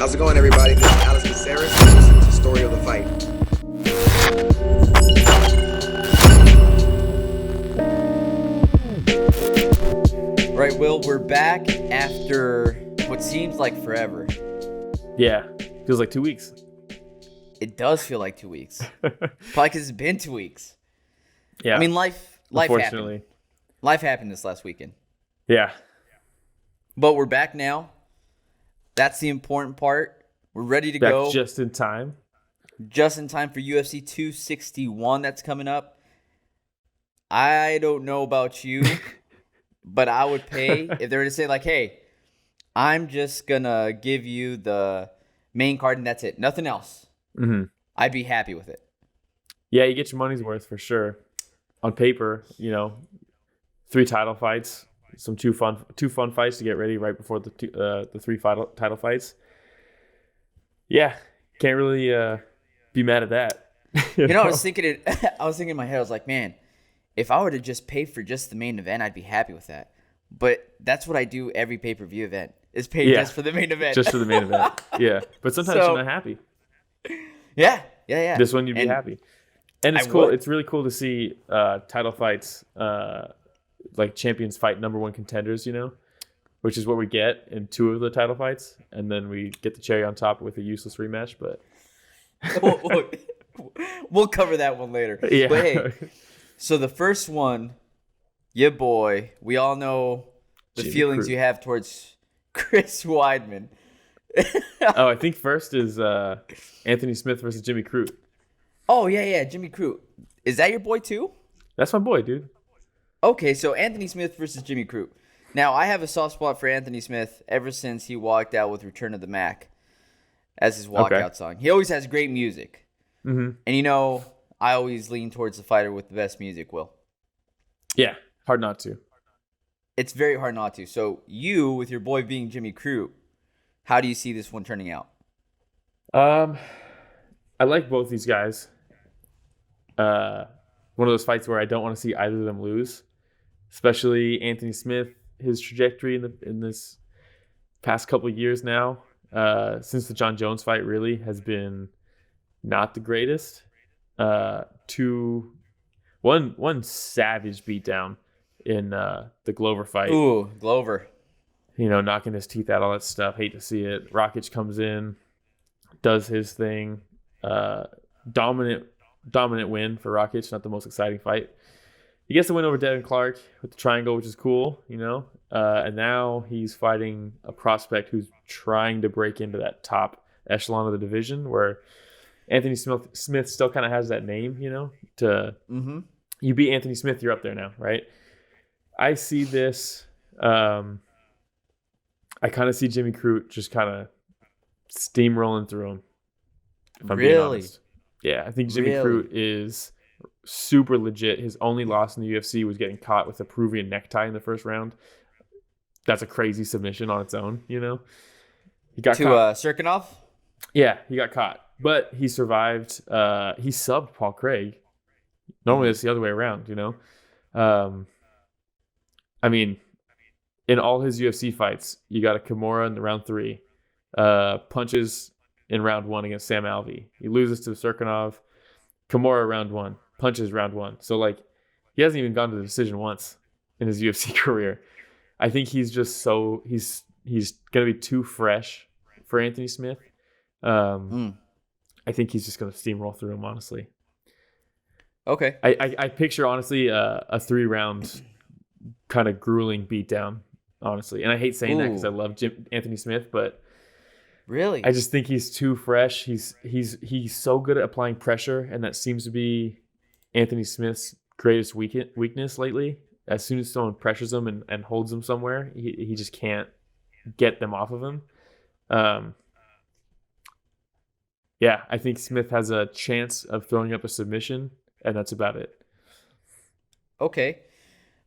How's it going, everybody? This is Alex Caceres, and this is the story of the fight. Right, Will, we're back after what seems like forever. Yeah, feels like 2 weeks. It does feel like 2 weeks. Probably because it's been 2 weeks. Yeah. I mean, life Unfortunately. happened. Life happened this last weekend. Yeah. But we're back now. That's the important part. We're ready to Back go. just in time. Just in time for UFC 261 that's coming up. I don't know about you, but I would pay if they were to say, like, hey, I'm just going to give you the main card and that's it. Nothing else. Mm-hmm. I'd be happy with it. Yeah, you get your money's worth for sure. On paper, 3 title fights, two fun fights to get ready right before the 3 title fights. Yeah, can't really be mad at that. I was thinking in my head, I was like, man, if I were to just pay for just the main event, I'd be happy with that. But that's what I do every pay-per-view event, is pay just for the main event. Just for the main event. Yeah. But sometimes you're not happy. Yeah. This one you'd be happy. And it's cool. Would. It's really cool to see title fights, like champions fight number 1 contenders, which is what we get in 2 of the title fights. And then we get the cherry on top with a useless rematch. But we'll cover that one later. Yeah. But hey, so the first one, your boy, we all know the Jimmy feelings Crute. you have towards Chris Weidman. I think first is Anthony Smith versus Jimmy Crute. Oh, yeah, Jimmy Crute. Is that your boy too? That's my boy, dude. Okay, so Anthony Smith versus Jimmy Crute. Now, I have a soft spot for Anthony Smith ever since he walked out with Return of the Mac as his walkout song. He always has great music. Mm-hmm. And I always lean towards the fighter with the best music, Will. Yeah, hard not to. It's very hard not to. So you, with your boy being Jimmy Crute, how do you see this one turning out? I like both these guys. One of those fights where I don't want to see either of them lose, especially Anthony Smith. His trajectory in this past couple of years now, since the John Jones fight, really has been not the greatest. One savage beatdown in the Glover fight. Ooh, Glover. Knocking his teeth out, all that stuff. Hate to see it. Rakic comes in, does his thing. Dominant win for Rakic. Not the most exciting fight. He gets the win over Devin Clark with the triangle, which is cool, And now he's fighting a prospect who's trying to break into that top echelon of the division, where Anthony Smith still kind of has that name, You beat Anthony Smith, you're up there now, right? I see this. I kind of see Jimmy Crute just kind of steamrolling through him. If I'm being honest. Yeah, I think Jimmy Crute is super legit. His only loss in the UFC was getting caught with a Peruvian necktie in the first round. That's a crazy submission on its own, He got caught. Serkinov? Yeah, he got caught. But he survived. He subbed Paul Craig. Normally it's the other way around, I mean, in all his UFC fights, you got a Kimura in the round 3. Punches in round 1 against Sam Alvey. He loses to Serkinov. Kimura round 1. Punches round 1. So, he hasn't even gone to the decision once in his UFC career. I think he's just he's going to be too fresh for Anthony Smith. I think he's just going to steamroll through him, honestly. Okay. I picture, honestly, a 3-round kind of grueling beatdown, honestly. And I hate saying that because I love Anthony Smith, but really, I just think he's too fresh. He's so good at applying pressure, and that seems to be Anthony Smith's greatest weakness lately. As soon as someone pressures him and holds him somewhere, he just can't get them off of him. Yeah, I think Smith has a chance of throwing up a submission, and that's about it. Okay.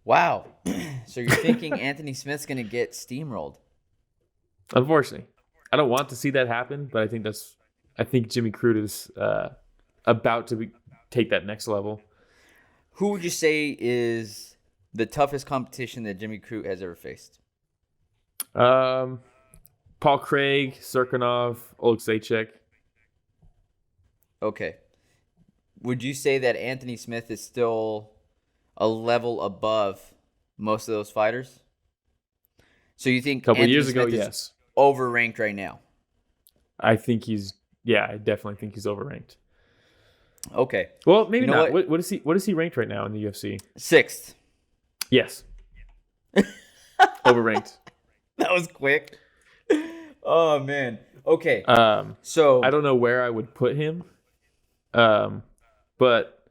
Wow. So you're thinking Anthony Smith's going to get steamrolled? Unfortunately. I don't want to see that happen, but I think Jimmy Crute is about to take that next level. Who would you say is the toughest competition that Jimmy Crute has ever faced? Paul Craig, Serkinov, Oleksiejczuk. Okay. Would you say that Anthony Smith is still a level above most of those fighters? So you think A couple Anthony years ago, Smith is yes. overranked right now? I definitely think he's overranked. Okay. Well, maybe You know not. What is he ranked right now in the UFC? 6th. Yes. Overranked. That was quick. Oh, man. Okay. So I don't know where I would put him. But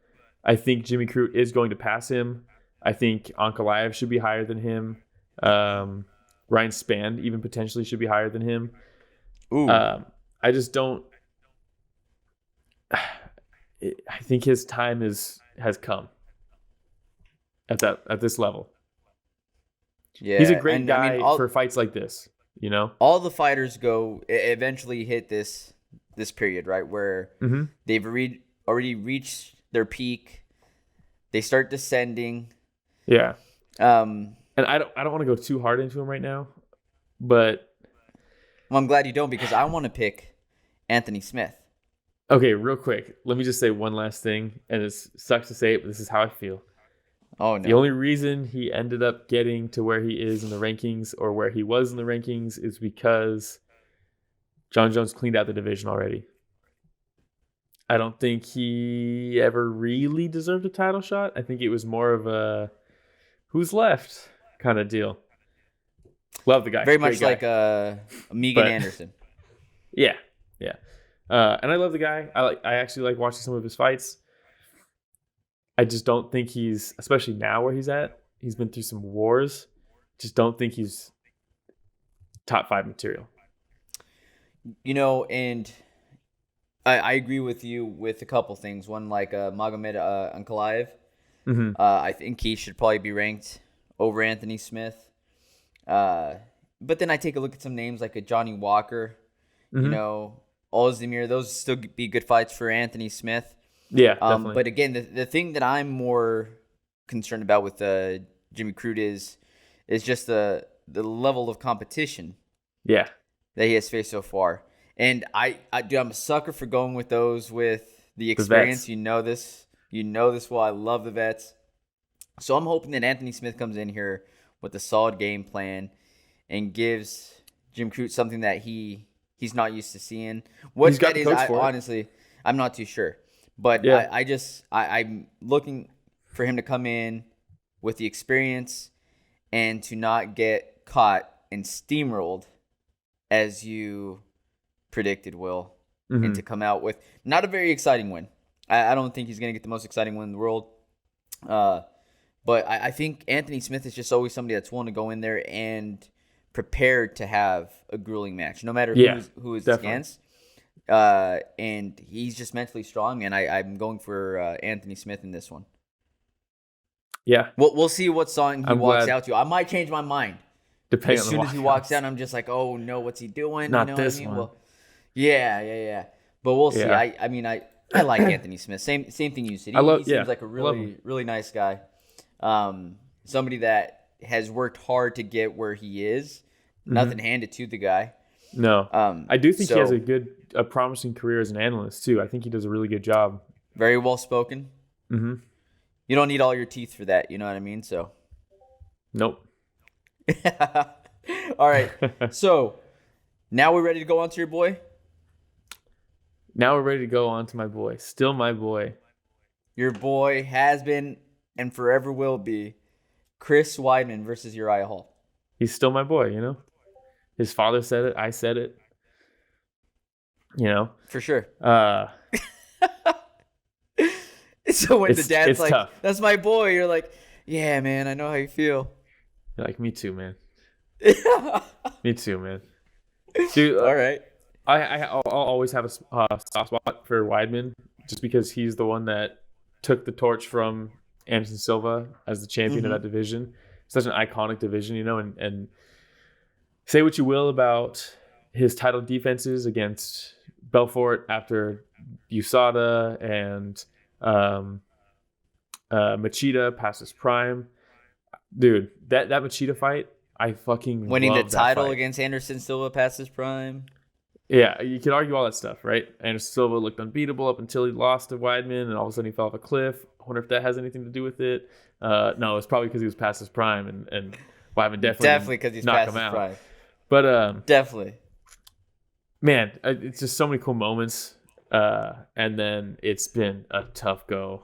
I think Jimmy Crute is going to pass him. I think Ankalaev should be higher than him. Ryan Spann even potentially should be higher than him. Ooh. I just don't. I think his time has come at this level. Yeah, he's a great guy I mean, for fights like this. You know, all the fighters eventually hit this period, right, where they've already reached their peak. They start descending. Yeah. And I don't want to go too hard into him right now, but well, I'm glad you don't, because I want to pick Anthony Smith. Okay, real quick. Let me just say one last thing, and it sucks to say it, but this is how I feel. Oh, no. The only reason he ended up getting to where he is in the rankings, or where he was in the rankings, is because John Jones cleaned out the division already. I don't think he ever really deserved a title shot. I think it was more of a who's left kind of deal. Love the guy. Very much guy. like Megan Anderson. Yeah. And I love the guy. I actually like watching some of his fights. I just don't think he's, especially now where he's at, he's been through some wars. Just don't think he's top 5 material. You know, and I agree with you with a couple things. One, like Magomed Ankalaev. I think he should probably be ranked over Anthony Smith. But then I take a look at some names like a Johnny Walker, you know, Ozdemir. Those still be good fights for Anthony Smith. Yeah, definitely. But again, the thing that I'm more concerned about with Jimmy Crute is just the level of competition. Yeah, that he has faced so far. And I'm a sucker for going with those with the experience. The you know this well. I love the vets. So I'm hoping that Anthony Smith comes in here with a solid game plan and gives Jim Crute something that he's not used to seeing. What that is, honestly, I'm not too sure. But yeah. I'm looking for him to come in with the experience and to not get caught and steamrolled as you predicted, Will, and to come out with not a very exciting win. I don't think he's going to get the most exciting win in the world. But I think Anthony Smith is just always somebody that's willing to go in there and prepared to have a grueling match, no matter who is against. And he's just mentally strong, and I'm going for Anthony Smith in this one. Yeah. We'll see what song he walks out to. I might change my mind. Depending as soon as he walks out, I'm just like, oh no, what's he doing? Not you know this what I mean? one. Well, yeah. But we'll see. I like Anthony Smith. Same thing you said. He seems like a really nice guy. Somebody that has worked hard to get where he is. Nothing handed to the guy. No. I do think he has a promising career as an analyst too. I think he does a really good job. Very well spoken. Mm-hmm. You don't need all your teeth for that. You know what I mean? So. Nope. All right. So now we're ready to go on to your boy? Now we're ready to go on to my boy. Still my boy. Your boy has been and forever will be Chris Weidman versus Uriah Hall. He's still my boy, you know? His father said it. I said it. You know? For sure. So when the dad's like, tough. That's my boy, you're like, yeah, man, I know how you feel. You're like, me too, man. Me too, man. Dude, all right. I'll always have a soft spot for Weidman just because he's the one that took the torch from Anderson Silva as the champion of that division. Such an iconic division, you know, and say what you will about his title defenses against Belfort after USADA and Machida past his prime. Dude, that Machida fight, I fucking Winning the love that title fight. against Anderson Silva past his prime. Yeah, you could argue all that stuff, right? Anderson Silva looked unbeatable up until he lost to Weidman, and all of a sudden he fell off a cliff. I wonder if that has anything to do with it. No, it's probably because he was past his prime, and Weidman definitely Because he's knocked past him his out. prime. But Definitely. man, it's just so many cool moments. And then it's been a tough go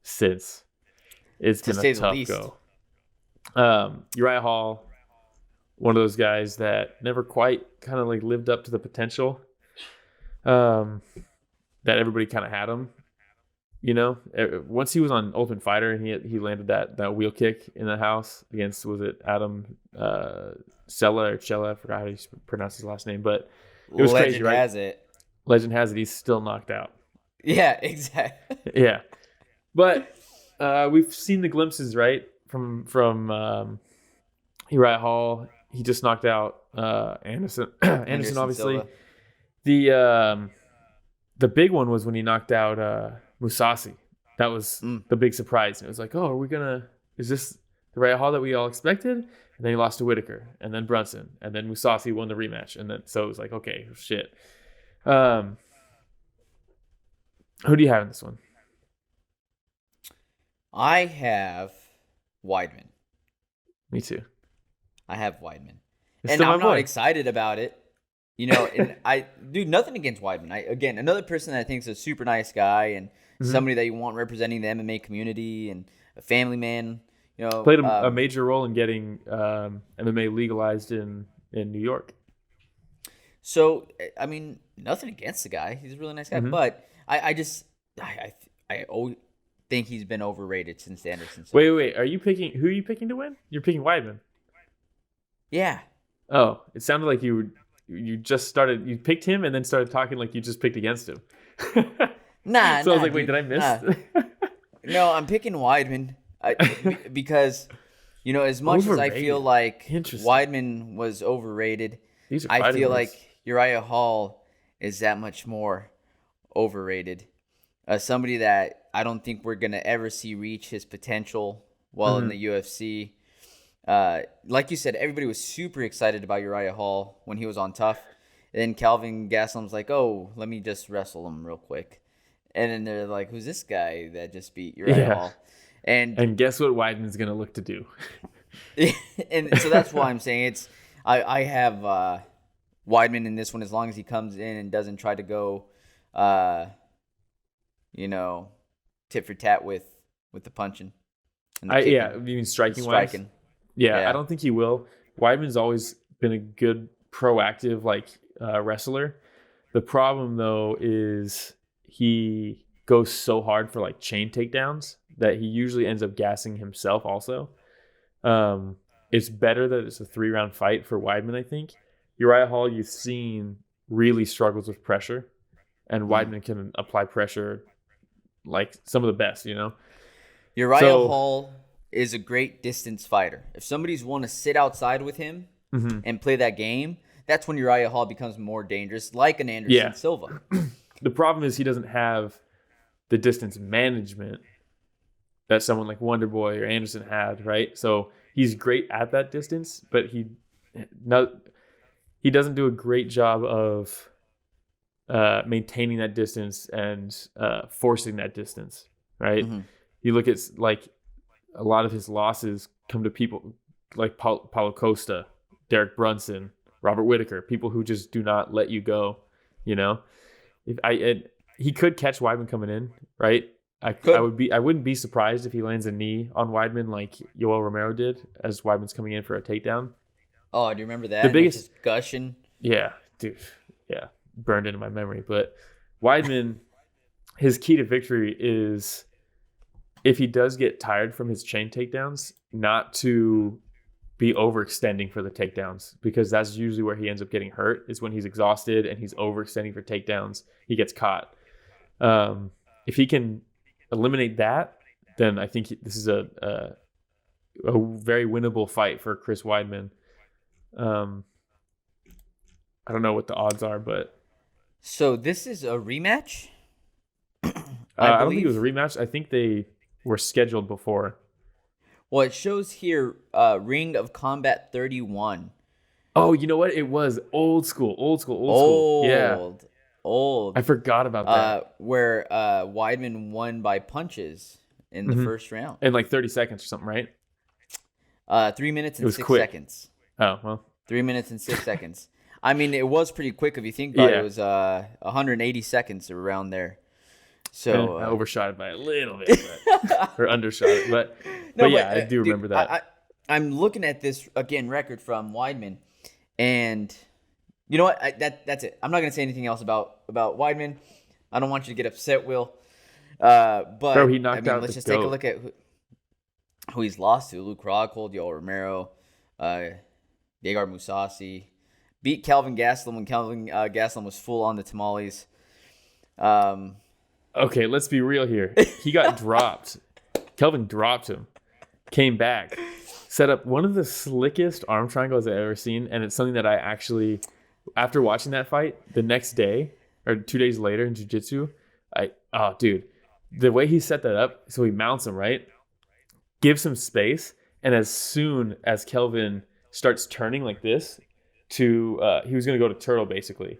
since. It's To been say a the tough least. go. Uriah Hall, one of those guys that never quite kind of like lived up to the potential that everybody kind of had him. You know, once he was on Ultimate Fighter and he landed that wheel kick in the house against, was it Adam Sella or Chella? I forgot how you pronounce his last name, but it was Legend crazy, right? has it. Legend has it, he's still knocked out. Yeah, exactly. Yeah, but we've seen the glimpses, right, from Uriah Hall. He just knocked out Anderson. Anderson, obviously. Silva. The big one was when he knocked out Musasi. That was the big surprise. And it was like, oh, is this the Uriah Hall that we all expected? And then he lost to Whitaker, and then Brunson, and then Musasi won the rematch. And then so it was like, okay, shit. Who do you have in this one? I have Weidman. Me too. I have Weidman. It's And still I'm my not boy. excited about it. You know, and I do nothing against Weidman. Again, another person that I think is a super nice guy and somebody that you want representing the MMA community and a family man. You know, Played a major role in getting MMA legalized in New York. So, I mean, nothing against the guy. He's a really nice guy. But I always think he's been overrated since Anderson. Wait. Who are you picking to win? You're picking Weidman. Yeah. Oh, it sounded like you picked him and then started talking like you just picked against him. Nah. So I was like, wait, did I miss? No, I'm picking Weidman because, you know, as much as I feel like Weidman was overrated, I feel like Uriah Hall is that much more overrated. Somebody that I don't think we're going to ever see reach his potential while in the UFC. Like you said, everybody was super excited about Uriah Hall when he was on Tough. And then Calvin Gastelum's like, oh, let me just wrestle him real quick. And then they're like, who's this guy that just beat Uriah Hall? And guess what Weidman's going to look to do? and so that's why I'm saying I have Weidman in this one as long as he comes in and doesn't try to go, tit for tat with the punching. And the you mean striking-wise? Yeah, I don't think he will. Weidman's always been a good proactive wrestler. The problem though is he goes so hard for like chain takedowns that he usually ends up gassing himself also. It's better that it's a 3-round fight for Weidman, I think. Uriah Hall, you've seen, really struggles with pressure, and Weidman can apply pressure like some of the best, you know? Uriah Hall is a great distance fighter. If somebody's want to sit outside with him and play that game, that's when Uriah Hall becomes more dangerous, like an Anderson Silva. The problem is he doesn't have the distance management that someone like Wonder Boy or Anderson had, right? So he's great at that distance, but he doesn't do a great job of maintaining that distance and forcing that distance, right? You look at like a lot of his losses come to people like Paulo Costa, Derek Brunson, Robert Whitaker, people who just do not let you go, you know? He could catch Weidman coming in, right? I wouldn't be surprised if he lands a knee on Weidman like Yoel Romero did as Weidman's coming in for a takedown. Oh, do you remember that? The biggest gushing. Yeah, dude. Yeah, burned into my memory. But Weidman, his key to victory is if he does get tired from his chain takedowns, not to be overextending for the takedowns, because that's usually where he ends up getting hurt, is when he's exhausted and he's overextending for takedowns, he gets caught. If he can eliminate that, then I think this is a very winnable fight for Chris Weidman. I don't know what the odds are, but so this is a rematch. I don't think it was a rematch. I think they were scheduled before. Well, it shows here Ring of Combat 31. Oh, you know what? It was old school, old school, old school. Yeah, Old. I forgot about that. Where Weidman won by punches in the first round. In like 30 seconds or something, right? 3 minutes It and was 6 quick. seconds. Oh, well. 3 minutes and 6 seconds. I mean, it was pretty quick if you think about it. Yeah. It was 180 seconds around there. I So overshot it by a little bit, or undershot it. But yeah, I do remember that. I'm looking at this again record from Weidman, and you know what? That's it. I'm not gonna say anything else about Weidman. I don't want you to get upset, Will. But Bro, he knocked out let's the just take a GOAT. look at who he's lost to: Luke Rockhold, Yoel Romero, Gegard Mousasi. Beat Calvin Gastelum when Calvin Gastelum was full on the tamales. Okay, let's be real here. He got dropped. Kelvin dropped him, came back, set up one of the slickest arm triangles I've ever seen, and it's something that I actually, after watching that fight, the next day or 2 days later in jiu-jitsu, dude, the way he set that up, so he mounts him, right? Gives him space, and as soon as Kelvin starts turning like this, he was going to go to turtle basically.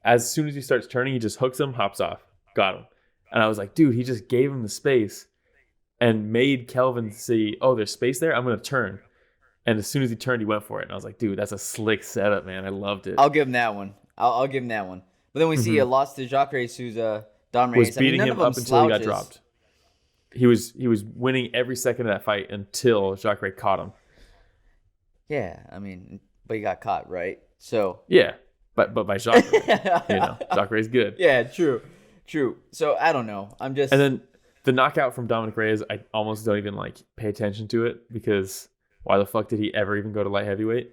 As soon as he starts turning, he just hooks him, hops off, got him. And I was like, dude, he just gave him the space and made Kelvin see, oh, there's space there, I'm going to turn. And as soon as he turned, he went for it. And I was like, dude, that's a slick setup, man. I loved it. I'll give him that one. I'll give him that one. But then we see a loss to Jacare Souza, Dom Was Reyes. beating him up until he got slouches. dropped. He was winning every second of that fight until Jacare caught him. Yeah, I mean, but he got caught, right? So Yeah, but by Jacare, Jacare's good. yeah, true. So I don't know. I'm just And then the knockout from Dominic Reyes, I almost don't even like pay attention to it because why the fuck did he ever even go to light heavyweight?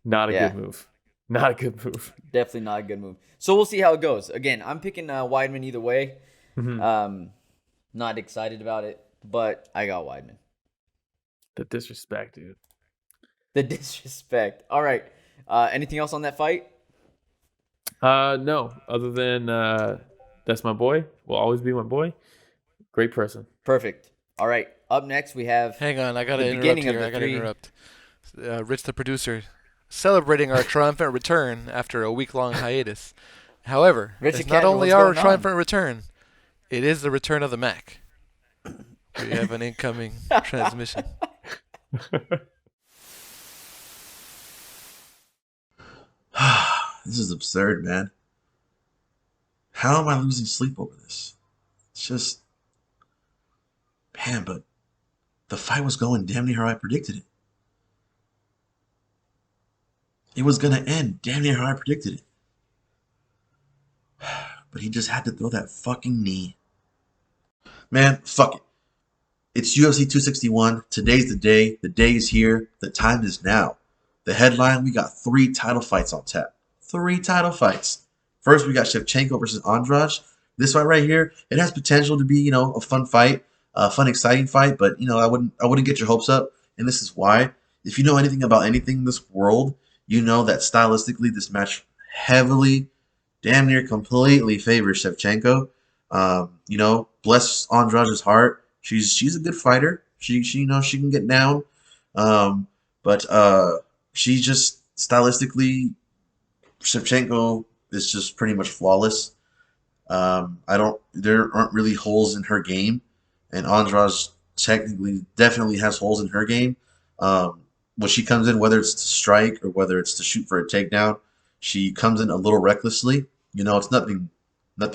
Not a good move. Not a good move. Definitely not a good move. So we'll see how it goes. Again, I'm picking Weidman either way. Not excited about it, but I got Weidman. The disrespect, dude. The disrespect. All right. Anything else on that fight? No. Other than that's my boy. Will always be my boy. Great person. Perfect. All right. Up next, we have. Hang on, I gotta the interrupt beginning of here. the I gotta three- interrupt. Rich, the producer, celebrating our triumphant return after a week-long hiatus. However, Richard it's not Cadner, only what's our going on? triumphant return; it is the return of the Mac. We have an incoming transmission. This is absurd, man. How am I losing sleep over this? It's just, man, but the fight was going damn near how I predicted it. It was going to end damn near how I predicted it. But he just had to throw that fucking knee. Man, fuck it. It's UFC 261. Today's the day. The day is here. The time is now. The headline, we got 3 title fights on tap. 3 title fights. First, we got Shivchenko versus Andraj. This fight right here, it has potential to be, a fun fight, a fun, exciting fight, but, I wouldn't get your hopes up, and this is why. If you know anything about anything in this world, you know that stylistically this match heavily, damn near completely favors Shevchenko. Bless Andrade's heart. She's a good fighter. She can get down. But she just stylistically, Shevchenko is just pretty much flawless. There aren't really holes in her game, and Andrade definitely has holes in her game. When she comes in, whether it's to strike or whether it's to shoot for a takedown, she comes in a little recklessly. It's nothing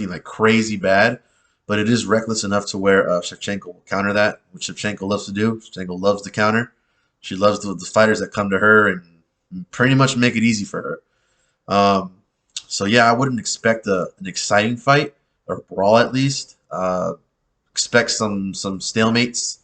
like crazy bad, but it is reckless enough to where Shevchenko will counter that, which Shevchenko loves to do. Shevchenko loves to counter. She loves the fighters that come to her and pretty much make it easy for her. So yeah, I wouldn't expect an exciting fight or brawl at least. Expect some stalemates.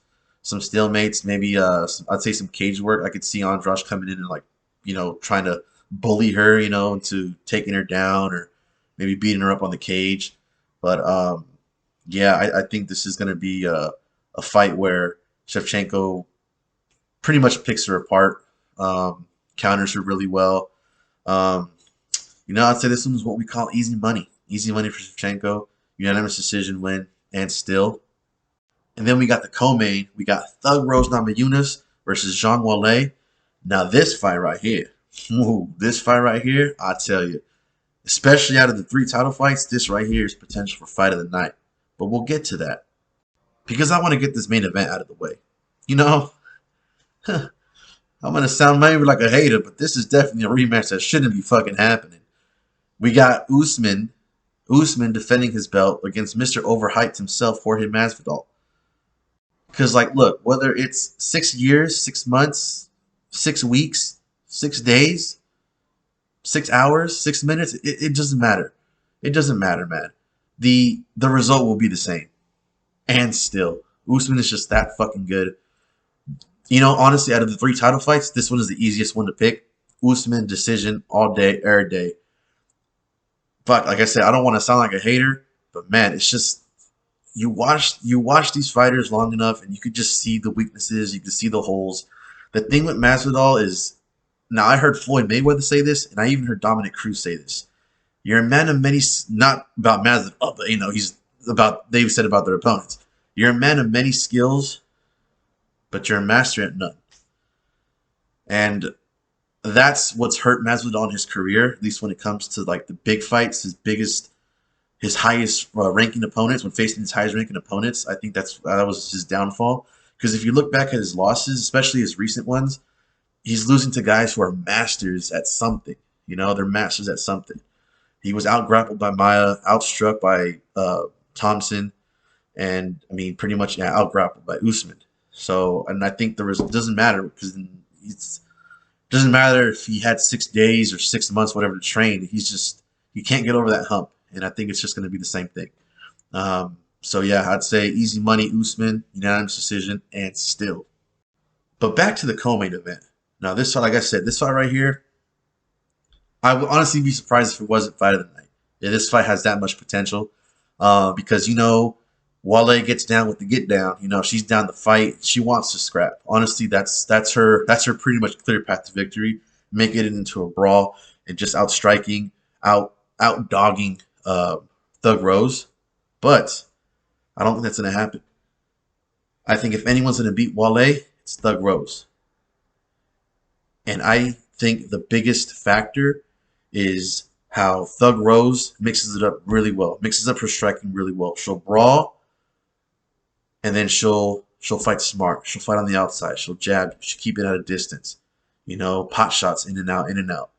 Maybe I'd say some cage work. I could see Andrade coming in and trying to bully her, into taking her down or maybe beating her up on the cage. But I think this is going to be a fight where Shevchenko pretty much picks her apart, counters her really well. I'd say this one is what we call easy money. Easy money for Shevchenko. Unanimous decision win, and still And then we got the co-main. We got Thug Rose Namajunas versus Jean Wale. Now this fight right here, I tell you, especially out of the 3 title fights, this right here is potential for fight of the night. But we'll get to that because I want to get this main event out of the way. You know, I'm gonna sound maybe like a hater, but this is definitely a rematch that shouldn't be fucking happening. We got Usman defending his belt against Mr. Overhyped himself, Jorge Masvidal. Because, like, look, whether it's 6 years, 6 months, 6 weeks, 6 days, 6 hours, 6 minutes, it doesn't matter. It doesn't matter, man. The result will be the same. And still, Usman is just that fucking good. You know, honestly, out of the 3 title fights, this one is the easiest one to pick. Usman decision all day, every day. But like I said, I don't want to sound like a hater, but man, it's just you watch these fighters long enough, and you could just see the weaknesses, you could see the holes. The thing with Masvidal is, now I heard Floyd Mayweather say this, and I even heard Dominic Cruz say this. You're a man of many, not about Masvidal, but they've said about their opponents. You're a man of many skills, but you're a master at none. And that's what's hurt Masvidal in his career, at least when it comes to like the big fights, his highest ranking opponents, when facing his highest ranking opponents. I think that was his downfall. Because if you look back at his losses, especially his recent ones, he's losing to guys who are masters at something. You know, they're masters at something. He was out-grappled by Maia, outstruck by Thompson, and, I mean, pretty much out-grappled by Usman. So, and I think the result doesn't matter because it doesn't matter if he had 6 days or 6 months, whatever, to train. He can't get over that hump. And I think it's just going to be the same thing. So, yeah, I'd say easy money, Usman, unanimous decision, and still. But back to the co-main event. Now, this fight, like I said, this fight right here, I would honestly be surprised if it wasn't fight of the night. Yeah, this fight has that much potential because, you know, Wale gets down with the get down. You know, she's down to fight. She wants to scrap. Honestly, that's her pretty much clear path to victory. Make it into a brawl and just outstriking, out dogging Thug Rose. But I don't think that's going to happen. I think if anyone's going to beat Wale, it's Thug Rose. And I think the biggest factor is how Thug Rose mixes it up really well. Mixes up her striking really well. She'll brawl. And then she'll fight smart. She'll fight on the outside. She'll jab. She'll keep it at a distance. You know, pot shots in and out, in and out.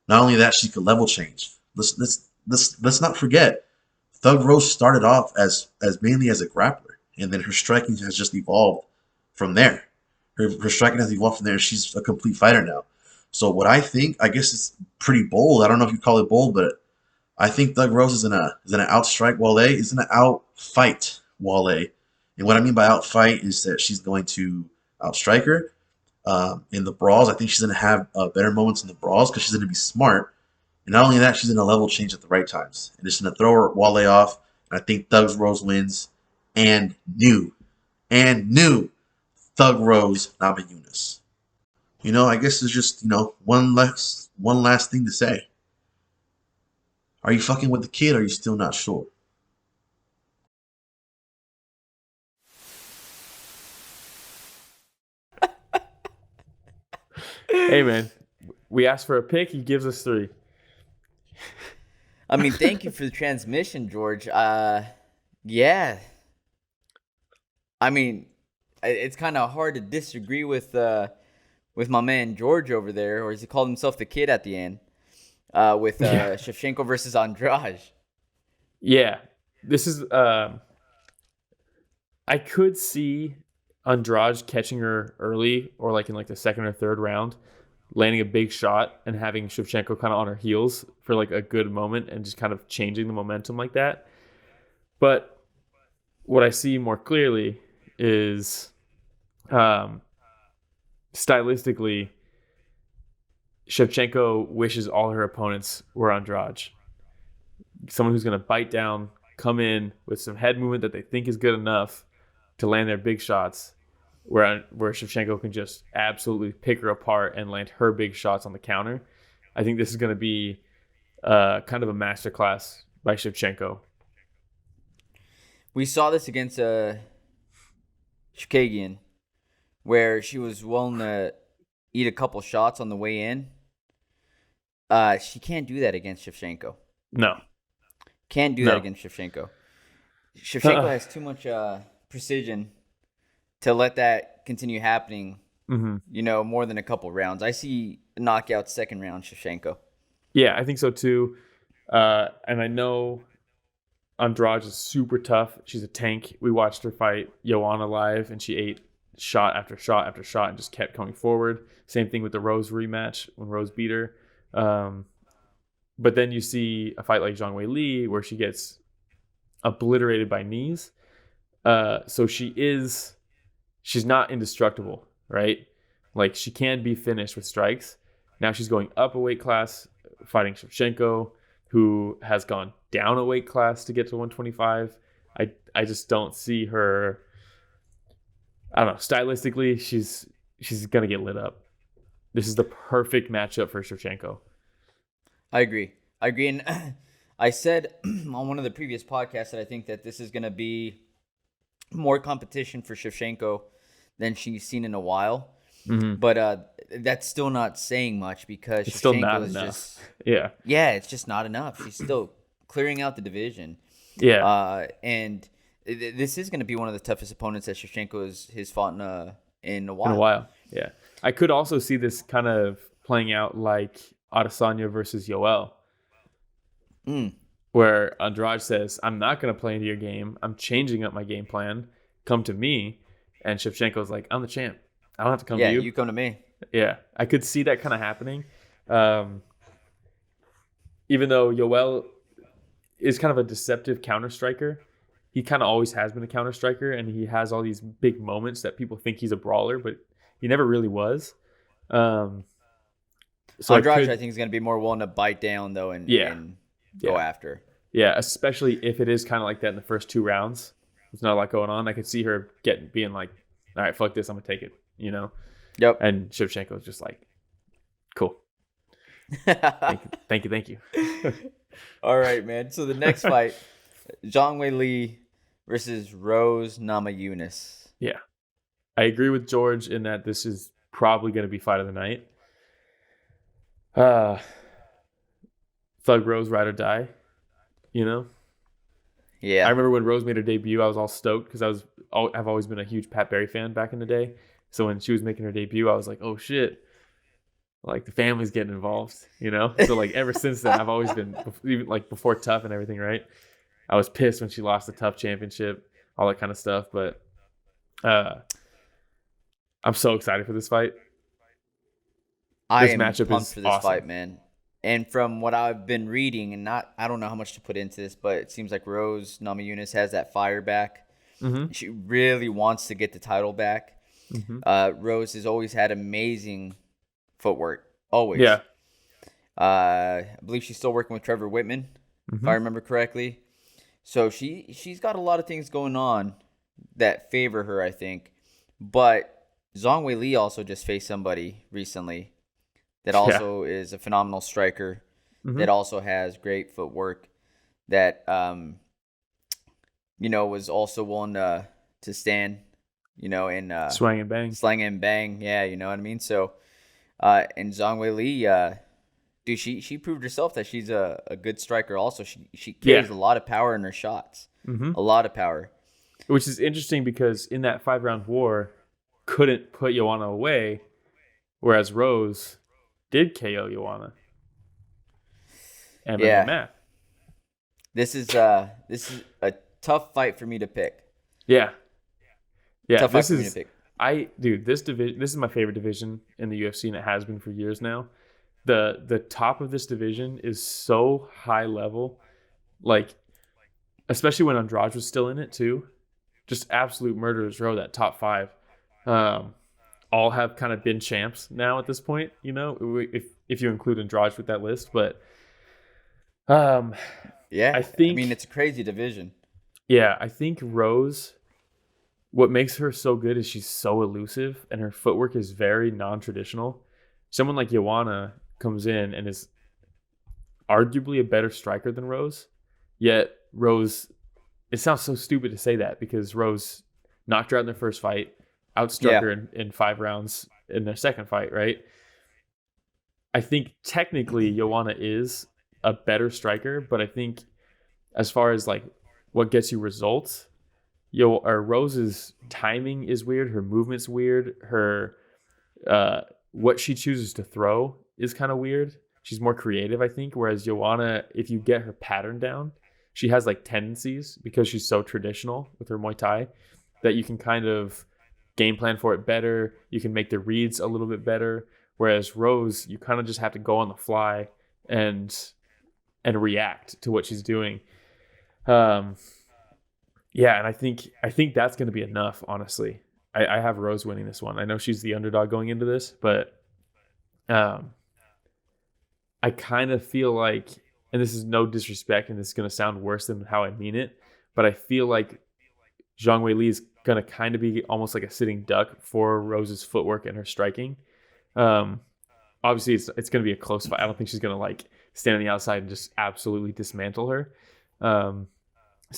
Not only that, she could level change. Let's not forget, Thug Rose started off as mainly as a grappler, and then her striking has just evolved from there. Her striking has evolved from there. She's a complete fighter now. So what I think, I guess it's pretty bold. I don't know if you call it bold, but I think Thug Rose is gonna outstrike Wale. Is gonna outfight Wale. And what I mean by outfight is that she's going to outstrike her in the brawls. I think she's going to have better moments in the brawls because she's going to be smart. And not only that, she's going to level change at the right times. And it's going to throw her Wale off. And I think Thug Rose wins. And new Thug Rose Namajunas. You know, I guess there's just, you know, one last thing to say. Are you fucking with the kid or are you still not sure? Hey, man, we asked for a pick. He gives us 3. I mean, thank you for the transmission, George. Yeah. I mean, it's kind of hard to disagree with my man George over there, or as he called himself, the kid at the end, with Shivchenko versus Andraj. Yeah, this is. I could see Andraj catching her early, or like in like the second or third round, landing a big shot and having Shivchenko kind of on her heels for like a good moment and just kind of changing the momentum like that. But what I see more clearly is stylistically, Shevchenko wishes all her opponents were Andraj. Someone who's going to bite down, come in with some head movement that they think is good enough to land their big shots, where Shevchenko can just absolutely pick her apart and land her big shots on the counter. I think this is going to be kind of a masterclass by Shevchenko. We saw this against Shivchenko, where she was willing to eat a couple shots on the way in. She can't do that against Shivchenko. No. Can't do that against Shivchenko. Shivchenko has too much precision to let that continue happening, more than a couple rounds. I see knockout second round Shivchenko. Yeah, I think so too. And I know Andraj is super tough. She's a tank. We watched her fight Joanna live, and she ate shot after shot after shot and just kept coming forward. Same thing with the Rose rematch when Rose beat her. But then you see a fight like Zhang Weili where she gets obliterated by knees. So she's not indestructible, right? Like, she can be finished with strikes. Now she's going up a weight class, fighting Shivchenko, who has gone down a weight class to get to 125. I just don't see her. I don't know. Stylistically, she's gonna get lit up. This is the perfect matchup for Shivchenko. I agree. And I said on one of the previous podcasts that I think that this is going to be more competition for Shivchenko than she's seen in a while. But that's still not saying much because It's still not Shevchenko is enough. just Yeah. it's just not enough. She's still clearing out the division. Yeah. And this is going to be one of the toughest opponents that Shevchenko has fought in a while. In a while. Yeah. I could also see this kind of playing out like Adesanya versus Yoel, where Andraj says, I'm not going to play into your game. I'm changing up my game plan. Come to me. And Shevchenko's like, I'm the champ. I don't have to come to you. Yeah, you come to me. Yeah. I could see that kind of happening. Even though Yoel is kind of a deceptive counter striker, he kind of always has been a counter striker, and he has all these big moments that people think he's a brawler, but he never really was. So Andraj, I think, is going to be more willing to bite down, though, and go after. Yeah, especially if it is kind of like that in the first 2 rounds. There's not a lot going on. I could see her being like, all right, fuck this, I'm going to take it, Yep. And Shevchenko's just like, cool. Thank you. All right, man. So the next fight, Zhang Weili versus Rose Namajunas. Yeah. I agree with George in that this is probably going to be fight of the night. Thug Rose, ride or die, Yeah. I remember when Rose made her debut, I was all stoked because I've always been a huge Pat Barry fan back in the day. So when she was making her debut, I was like, oh shit, like the family's getting involved, So like ever since then, I've always been, even like before Tough and everything, right? I was pissed when she lost the Tough championship, all that kind of stuff. But I'm so excited for this fight. I am pumped for this fight, man. And from what I've been reading, and I don't know how much to put into this, but it seems like Rose Namajunas has that fire back. She really wants to get the title back. Rose has always had amazing footwork. Always. Yeah. I believe she's still working with Trevor Whitman, if I remember correctly. So she's got a lot of things going on that favor her, I think. But Zhang Weili also just faced somebody recently that also is a phenomenal striker, that also has great footwork, that was also willing to stand, and swang and bang. Slang and bang, yeah, you know what I mean. So, and Zhang Weili, dude, she proved herself that she's a good striker. Also, she carries a lot of power in her shots, a lot of power, which is interesting because in that 5-round war, couldn't put Joanna away, whereas Rose did KO Joanna. And math. This is a tough fight for me to pick. Yeah. Tough fight for me to pick. This division. This is my favorite division in the UFC, and it has been for years now. The top of this division is so high level, like especially when Andraj was still in it too. Just absolute murderers row. That top 5. All have kind of been champs now at this point, if you include Andraj with that list. But I mean, it's a crazy division. Yeah, I think Rose, what makes her so good is she's so elusive and her footwork is very non-traditional. Someone like Joanna comes in and is arguably a better striker than Rose, yet Rose, it sounds so stupid to say that because Rose knocked her out in their first fight, outstruck her in 5 rounds in their second fight, right? I think technically Joanna is a better striker, but I think as far as like what gets you results, Rose's timing is weird, her movement's weird, her what she chooses to throw is kind of weird. She's more creative, I think, whereas Joanna, if you get her pattern down, she has like tendencies because she's so traditional with her Muay Thai that you can kind of game plan for it better. You can make the reads a little bit better. Whereas Rose, you kind of just have to go on the fly and react to what she's doing. And I think that's going to be enough, honestly. I have Rose winning this one. I know she's the underdog going into this, but I kind of feel like, and this is no disrespect, and this is going to sound worse than how I mean it, but I feel like Zhang Weili is going to kind of be almost like a sitting duck for Rose's footwork and her striking. Obviously, it's going to be a close fight. I don't think she's going to like stand on the outside and just absolutely dismantle her. So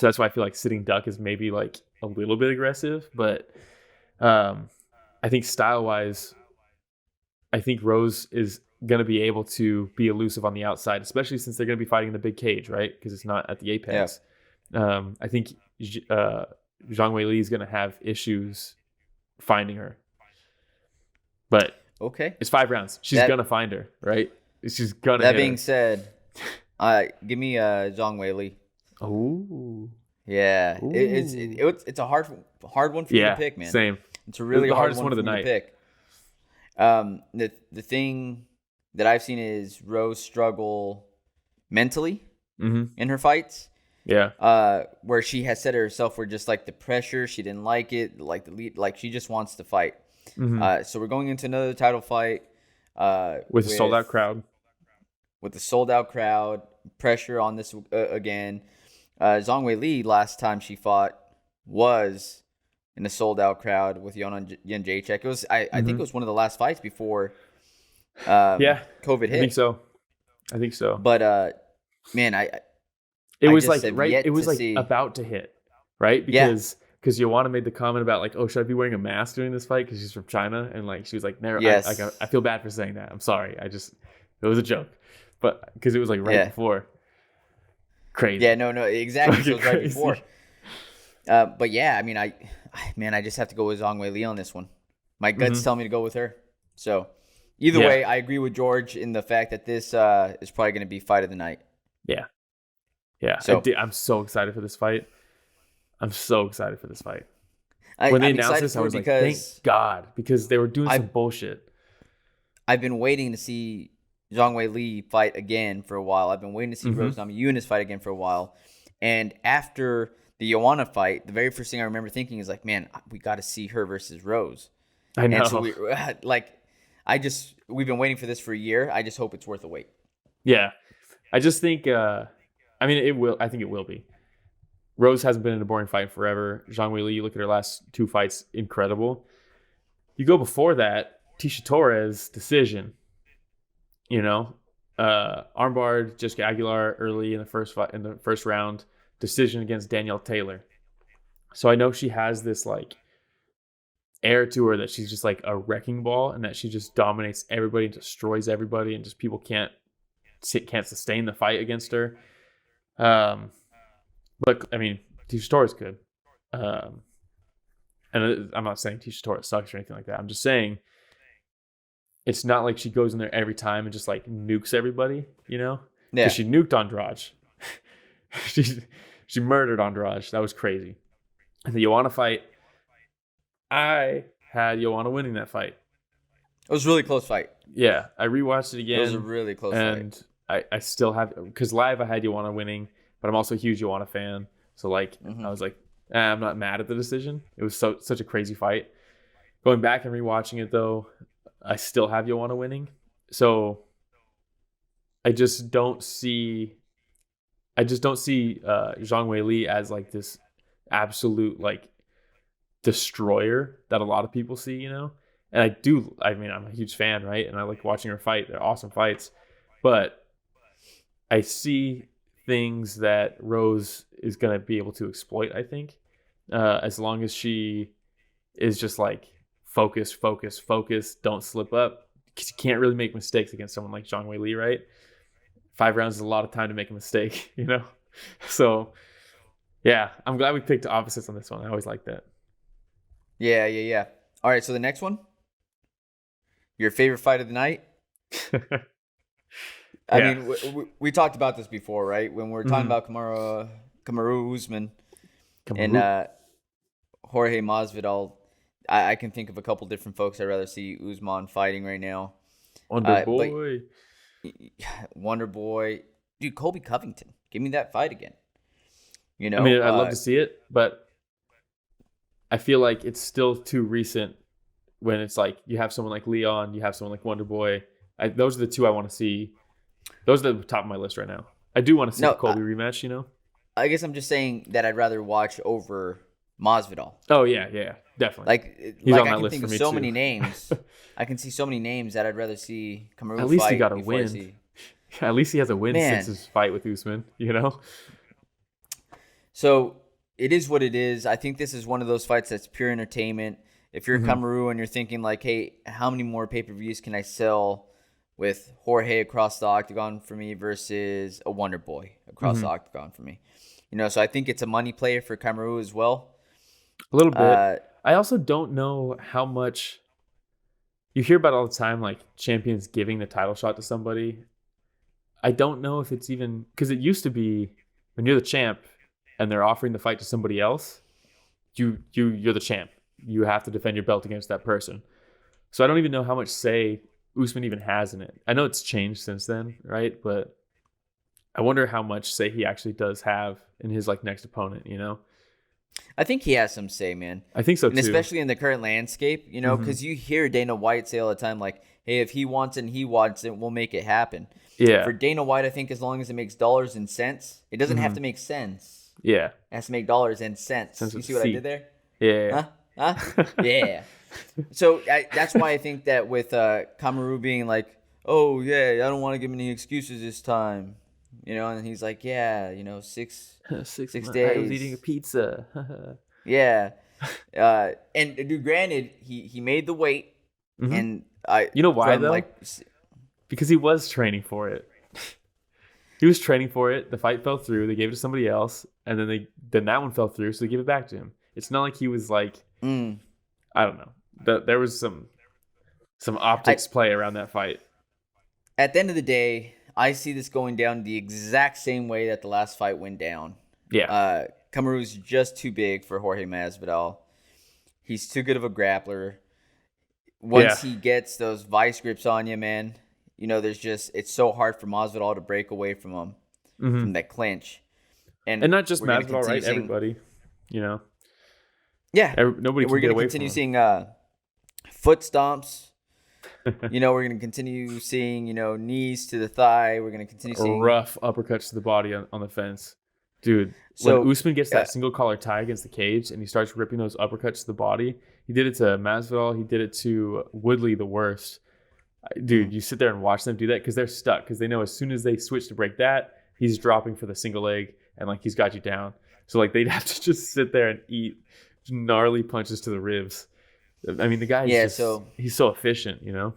that's why I feel like sitting duck is maybe like a little bit aggressive, but I think style-wise, I think Rose is going to be able to be elusive on the outside, especially since they're going to be fighting in the big cage, right? Because it's not at the apex. Yeah. I think Zhang Weili is going to have issues finding her. But okay, it's 5 rounds. She's going to find her, right? She's going to. That being said, give me Zhang Weili. Oh. Yeah. Ooh. It's a hard one for you to pick, man. Same. It's a really hard hardest one of the night. To pick. The thing that I've seen is Rose struggle mentally in her fights. Yeah. Where she has said herself, where just like the pressure, she didn't like it, like the lead, like she just wants to fight. So we're going into another title fight with a sold out crowd. With the sold out crowd, pressure on this again. Zhang Weili last time she fought was in a sold out crowd with Yana Jędrzejczyk. It was I think it was one of the last fights before COVID hit. I think so. But man, it was like right. It was like about to hit, right? Because Joanna made the comment about like, oh, should I be wearing a mask during this fight because she's from China, and like she was like, never. Yes. I feel bad for saying that. I'm sorry. It was a joke, but because it was like right before. Crazy. Yeah, no, exactly. So it was right before. But yeah, I mean, I just have to go with Zhang Weili on this one. My guts tell me to go with her. So either way, I agree with George in the fact that this is probably going to be fight of the night. Yeah. Yeah. So I'm so excited for this fight. When they announced this, I was like, thank God, because they were doing some bullshit. I've been waiting to see Zhang Weili fight again for a while. I've been waiting to see Rose Namajunas fight again for a while. And after the Joanna fight, the very first thing I remember thinking is like, man, we got to see her versus Rose. I know. And so we've been waiting for this for a year. I just hope it's worth the wait. Yeah. I just think, I think it will be. Rose hasn't been in a boring fight forever. Zhang Weili, you look at her last 2 fights, incredible. You go before that, Tisha Torres, decision. Armbar Jessica Aguilar early in the first round, decision against Danielle Taylor. So I know she has this like air to her that she's just like a wrecking ball, and that she just dominates everybody and destroys everybody, and just people can't sustain the fight against her. But I mean, Tisha Torres could. And I'm not saying Tisha Torres sucks or anything like that. I'm just saying it's not like she goes in there every time and just like nukes everybody, Yeah. Because she nuked Andraj. she murdered Andraj. That was crazy. And the Joanna fight, I had Joanna winning that fight. It was a really close fight. Yeah. I rewatched it again. It was a really close fight. And I still have, because live I had Joanna winning, but I'm also a huge Joanna fan. So like, I was like, I'm not mad at the decision. It was such a crazy fight. Going back and rewatching it though, I still have Joanna winning. So I just don't see Zhang Weili as like this absolute like destroyer that a lot of people see, And I'm a huge fan, right? And I like watching her fight. They're awesome fights. But I see things that Rose is going to be able to exploit, I think, as long as she is just like focus, focus, focus. Don't slip up, because you can't really make mistakes against someone like Zhang Weili, right? 5 rounds is a lot of time to make a mistake, you know? So, yeah, I'm glad we picked opposites on this one. I always like that. Yeah. All right, so the next one, your favorite fight of the night. I mean, we talked about this before, right? When we were talking about Kamaru Usman and Jorge Masvidal, I can think of a couple different folks I'd rather see Usman fighting right now. Wonder Boy. Wonder Boy. Dude, Colby Covington. Give me that fight again. You know, I mean, I'd love to see it, but I feel like it's still too recent when it's like you have someone like Leon, you have someone like Wonder Boy. Those are the two I want to see. Those are the top of my list right now. I do want to see the Colby rematch, you know? I guess I'm just saying that I'd rather watch over Masvidal. Oh, yeah, definitely. He's on I that can list think for of me so too. many names. I can see so many names that I'd rather see Kamaru fight. At least he got a before I win. see- At least he has a win Man. since his fight with Usman, you know? So it is what it is. I think this is one of those fights that's pure entertainment. If you're Kamaru and you're thinking like, hey, how many more pay-per-views can I sell with Jorge across the octagon for me versus a Wonder Boy across the octagon for me? You know, so I think it's a money player for Kamaru as well. A little bit. I also don't know how much you hear about all the time, like champions giving the title shot to somebody. I don't know if it's even, because it used to be when you're the champ and they're offering the fight to somebody else, you're the champ. You have to defend your belt against that person. So I don't even know how much say Usman even has in it. I know it's changed since then, right? But I wonder how much say he actually does have in his like next opponent, you know? I think he has some say, man. I think so And too. especially in the current landscape, you know, because you hear Dana White say all the time, like, hey, if he wants it and he wants it, we'll make it happen. Yeah. For Dana White, I think as long as it makes dollars and cents, it doesn't have to make sense. Yeah. It has to make dollars and cents. Cents You with see what C. I did there? Yeah. Huh? Yeah. So that's why I think that with Kamaru being like, oh, yeah, I don't want to give him any excuses this time. You know, and he's like, yeah, you know, six Six days. I was eating a pizza. Yeah. And dude, granted, he made the weight. And You know why, from, though? like, Because he was training for it. He was training for it. The fight fell through. They gave it to somebody else, and then that one fell through, so they gave it back to him. It's not like he was like, I don't know. There was some optics play around that fight. At the end of the day, I see this going down the exact same way that the last fight went down. Yeah. Kamaru's just too big for Jorge Masvidal. He's too good of a grappler. Once he gets those vice grips on you, man, you know, it's so hard for Masvidal to break away from him, from that clinch. And not just we're gonna Masvidal, right? seeing- Everybody, you know. Yeah. Nobody can We're get going to away continue from him. seeing foot stomps. You know, we're going to continue seeing, you know, knees to the thigh. We're going to continue seeing Rough uppercuts to the body on the fence. Dude, So, when Usman gets that single collar tie against the cage and he starts ripping those uppercuts to the body, he did it to Masvidal. He did it to Woodley the worst. Dude, you sit there and watch them do that because they're stuck, because they know as soon as they switch to break that, he's dropping for the single leg and like he's got you down. So like they'd have to just sit there and eat gnarly punches to the ribs. I mean, the guy is he's so efficient, you know?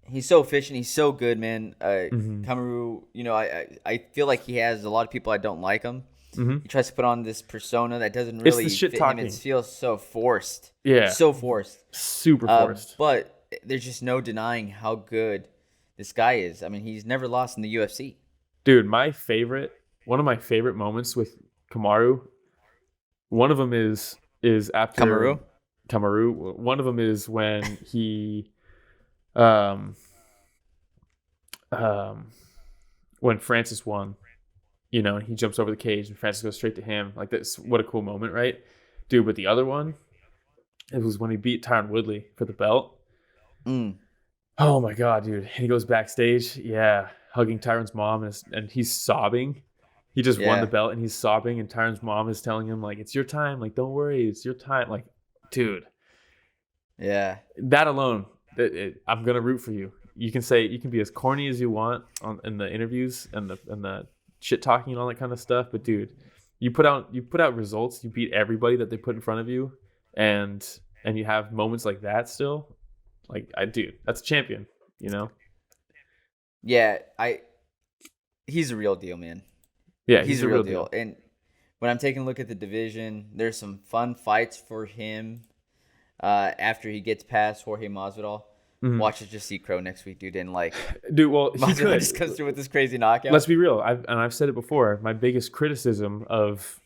He's so efficient. He's so good, man. Kamaru, you know, I feel like he has a lot of people that don't like him. He tries to put on this persona that doesn't really the shit fit talking. him. It feels so forced. Yeah. So forced. Super forced. But there's just no denying how good this guy is. I mean, he's never lost in the UFC. Dude, one of my favorite moments with Kamaru, one of them is after Kamaru. One of them is when he when Francis won, you know, and he jumps over the cage and Francis goes straight to him. Like, that's what a cool moment, right? Dude, but the other one, it was when he beat Tyron Woodley for the belt. Oh my god, dude. And he goes backstage, hugging Tyron's mom, and he's sobbing. He just won the belt and he's sobbing, and Tyron's mom is telling him, like, it's your time, like, don't worry, it's your time. Like, dude. Yeah. That alone, I'm gonna root for you. You can be as corny as you want in the interviews and the shit talking and all that kind of stuff, but dude, you put out results. You beat everybody that they put in front of you, and and you have moments like that still, like that's a champion, Yeah, he's a real deal, man. Yeah, He's a real deal. And when I'm taking a look at the division, there's some fun fights for him after he gets past Jorge Masvidal. Watch us just see Crow next week, dude. And dude, well, he Masvidal could just comes through with this crazy knockout. Let's be real. I've said it before. My biggest criticism of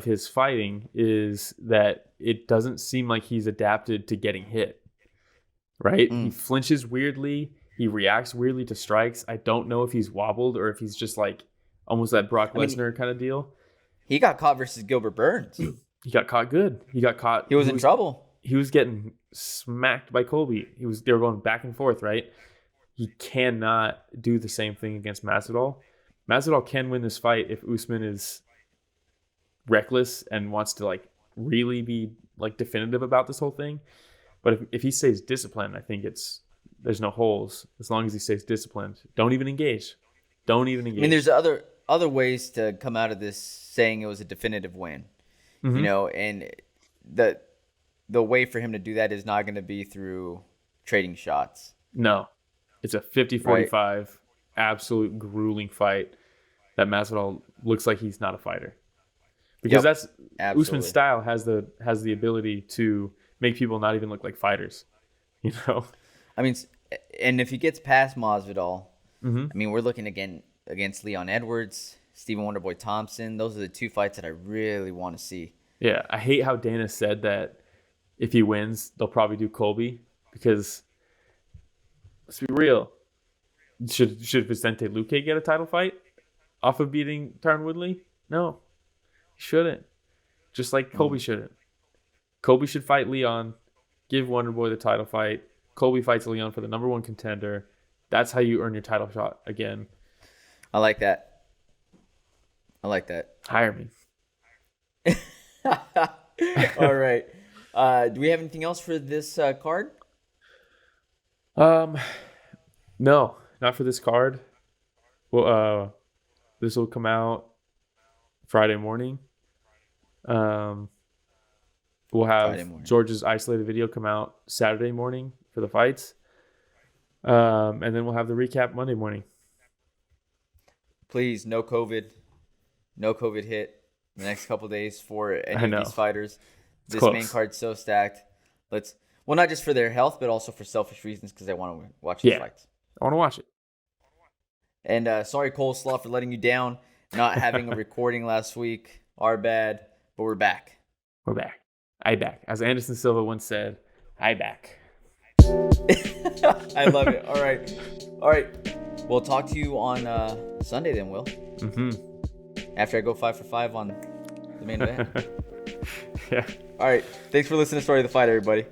his fighting is that it doesn't seem like he's adapted to getting hit. Right? He flinches weirdly. He reacts weirdly to strikes. I don't know if he's wobbled or if he's just almost that Brock Lesnar kind of deal. He got caught versus Gilbert Burns. He got caught good. He got caught. He was in trouble. He was getting smacked by Colby. They were going back and forth, right? He cannot do the same thing against Masvidal. Masvidal can win this fight if Usman is reckless and wants to really be definitive about this whole thing. But if he stays disciplined, I think there's no holes as long as he stays disciplined. Don't even engage. I mean, there's other ways to come out of this saying it was a definitive win, and the way for him to do that is not going to be through trading shots. No, it's a 50-45 absolute grueling fight that Masvidal looks like he's not a fighter, because that's absolutely. Usman's style has the ability to make people not even look like fighters, I mean, and if he gets past Masvidal, I Mm-hmm. mean, we're looking again against Leon Edwards, Stephen Wonderboy Thompson. Those are the two fights that I really want to see. Yeah, I hate how Dana said that if he wins, they'll probably do Colby, because let's be real. Should Vicente Luque get a title fight off of beating Tyron Woodley? No, he shouldn't. Just like Colby shouldn't. Colby should fight Leon, give Wonderboy the title fight. Colby fights Leon for the number one contender. That's how you earn your title shot again. I like that. Hire me. All right. Do we have anything else for this card? No, not for this card. Well, this will come out Friday morning. We'll have George's isolated video come out Saturday morning for the fights. And then we'll have the recap Monday morning. Please, no COVID hit the next couple days for any of these fighters. This main card's so stacked. Not just for their health, but also for selfish reasons, because I want to watch these fights. I want to watch it. And sorry, Coleslaw, for letting you down, not having a recording last week. Our bad, but we're back. We're back. I back. As Anderson Silva once said, I back. I love it. All right. We'll talk to you on Sunday then, Will. Mm-hmm. After I go 5 for 5 on the main event. Yeah. All right. Thanks for listening to Story of the Fight, everybody.